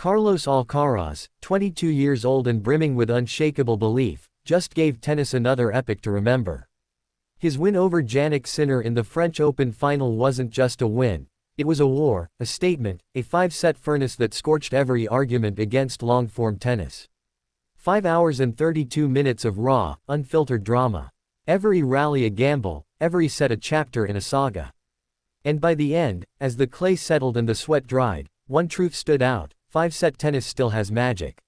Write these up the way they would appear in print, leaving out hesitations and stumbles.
Carlos Alcaraz, 22 years old and brimming with unshakable belief, just gave tennis another epic to remember. His win over Jannik Sinner in the French Open final wasn't just a win, it was a war, a statement, a five-set furnace that scorched every argument against long-form tennis. 5 hours and 32 minutes of raw, unfiltered drama. Every rally a gamble, every set a chapter in a saga. And by the end, as the clay settled and the sweat dried, one truth stood out: five-set tennis still has magic.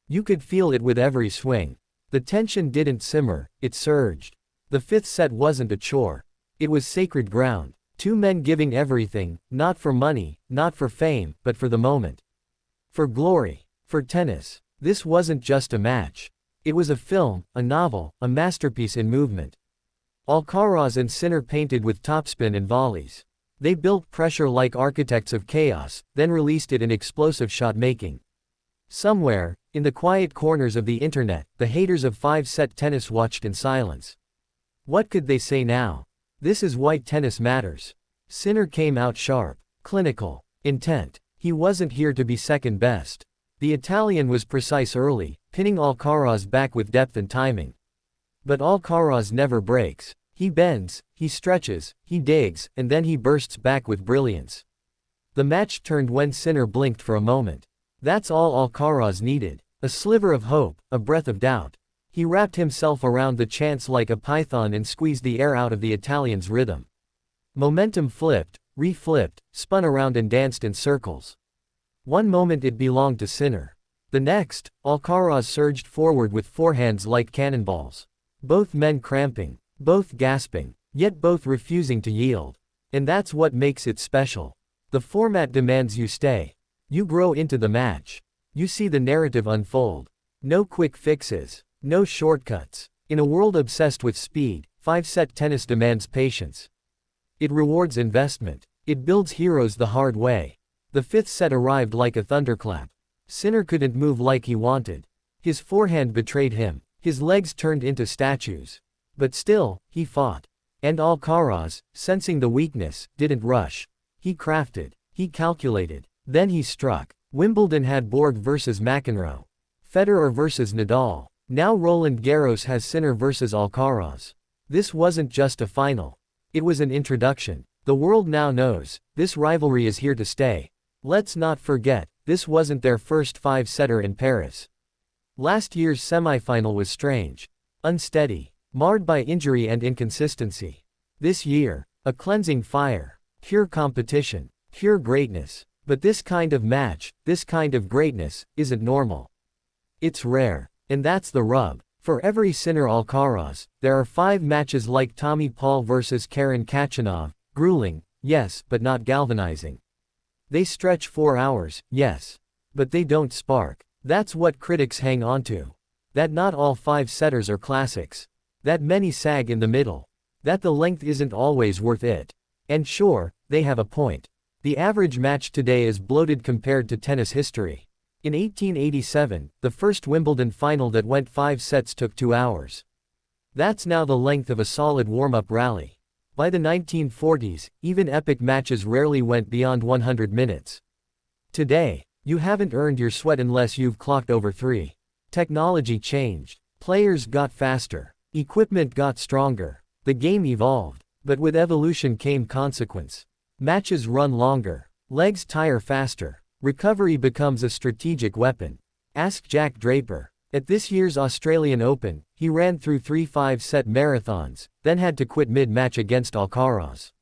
You could feel it with every swing. The tension didn't simmer, it surged. The fifth set wasn't a chore. It was sacred ground. Two men giving everything, not for money, not for fame, but for the moment. For glory. For tennis. This wasn't just a match. It was a film, a novel, a masterpiece in movement. Alcaraz and Sinner painted with topspin and volleys. They built pressure like architects of chaos, then released it in explosive shot-making. Somewhere, in the quiet corners of the internet, the haters of five-set tennis watched in silence. What could they say now? This is why tennis matters. Sinner came out sharp, clinical, intent. He wasn't here to be second best. The Italian was precise early, pinning Alcaraz back with depth and timing. But Alcaraz never breaks. He bends, he stretches, he digs, and then he bursts back with brilliance. The match turned when Sinner blinked for a moment. That's all Alcaraz needed. A sliver of hope, a breath of doubt. He wrapped himself around the chance like a python and squeezed the air out of the Italian's rhythm. Momentum flipped, re-flipped, spun around and danced in circles. One moment it belonged to Sinner. The next, Alcaraz surged forward with forehands like cannonballs. Both men cramping, both gasping, yet both refusing to yield. And that's what makes it special. The format demands you stay. You grow into the match. You see the narrative unfold. No quick fixes. No shortcuts. In a world obsessed with speed, five-set tennis demands patience. It rewards investment. It builds heroes the hard way. The fifth set arrived like a thunderclap. Sinner couldn't move like he wanted. His forehand betrayed him. His legs turned into statues. But still, he fought. And Alcaraz, sensing the weakness, didn't rush. He crafted. He calculated. Then he struck. Wimbledon had Borg versus McEnroe. Federer versus Nadal. Now Roland Garros has Sinner versus Alcaraz. This wasn't just a final. It was an introduction. The world now knows, this rivalry is here to stay. Let's not forget, this wasn't their first five-setter in Paris. Last year's semifinal was strange. Unsteady. Marred by injury and inconsistency. This year, a cleansing fire. Pure competition. Pure greatness. But this kind of match, this kind of greatness, isn't normal. It's rare. And that's the rub. For every Sinner Alcaraz, there are 5 matches like Tommy Paul versus Karen Khachanov, grueling, yes, but not galvanizing. They stretch 4 hours, yes. But they don't spark. That's what critics hang on to. That not all 5-setters are classics. That many sag in the middle. That the length isn't always worth it. And sure, they have a point. The average match today is bloated compared to tennis history. In 1887, the first Wimbledon final that went 5 sets took 2 hours. That's now the length of a solid warm-up rally. By the 1940s, even epic matches rarely went beyond 100 minutes. Today, you haven't earned your sweat unless you've clocked over 3. Technology changed. Players got faster. Equipment got stronger. The game evolved. But with evolution came consequence. Matches run longer. Legs tire faster. Recovery becomes a strategic weapon. Ask Jack Draper. At this year's Australian Open, he ran through 3 5-set marathons, then had to quit mid-match against Alcaraz.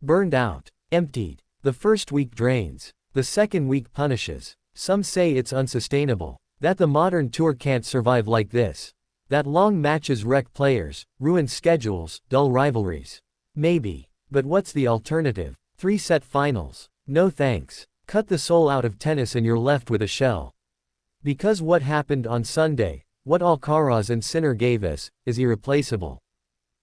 Burned out. Emptied. The first week drains. The second week punishes. Some say it's unsustainable. That the modern tour can't survive like this. That long matches wreck players, ruin schedules, dull rivalries. Maybe. But what's the alternative? 3-set finals. No thanks. Cut the soul out of tennis and you're left with a shell. Because what happened on Sunday, what Alcaraz and Sinner gave us, is irreplaceable.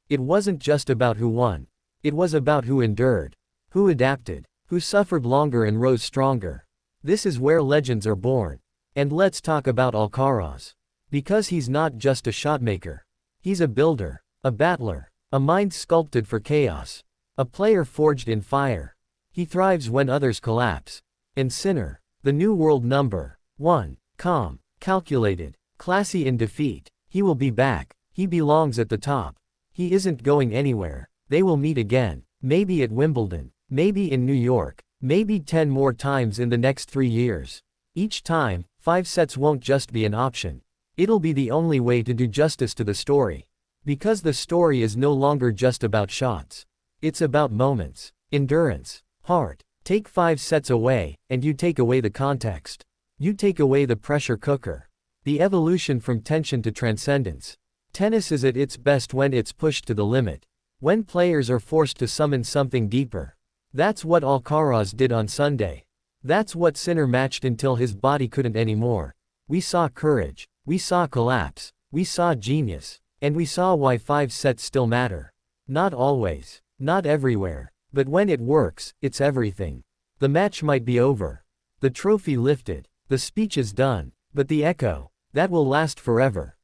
It wasn't just about who won. It was about who endured. Who adapted. Who suffered longer and rose stronger. This is where legends are born. And let's talk about Alcaraz. Because he's not just a shotmaker. He's a builder. A battler. A mind sculpted for chaos. A player forged in fire. He thrives when others collapse. And Sinner, The new world number 1. Calm, calculated, classy in defeat. He will be back. He belongs at the top. He isn't going anywhere. They will meet again. Maybe at Wimbledon. Maybe in New York. Maybe 10 more times in the next 3 years. Each time, 5 sets won't just be an option. It'll be the only way to do justice to the story. Because the story is no longer just about shots. It's about moments, endurance, heart. Take 5 sets away, and you take away the context. You take away the pressure cooker. The evolution from tension to transcendence. Tennis is at its best when it's pushed to the limit. When players are forced to summon something deeper. That's what Alcaraz did on Sunday. That's what Sinner matched until his body couldn't anymore. We saw courage. We saw collapse. We saw genius. And we saw why 5 sets still matter. Not always. Not everywhere. But when it works, it's everything. The match might be over. The trophy lifted. The speech is done. But the echo, that will last forever.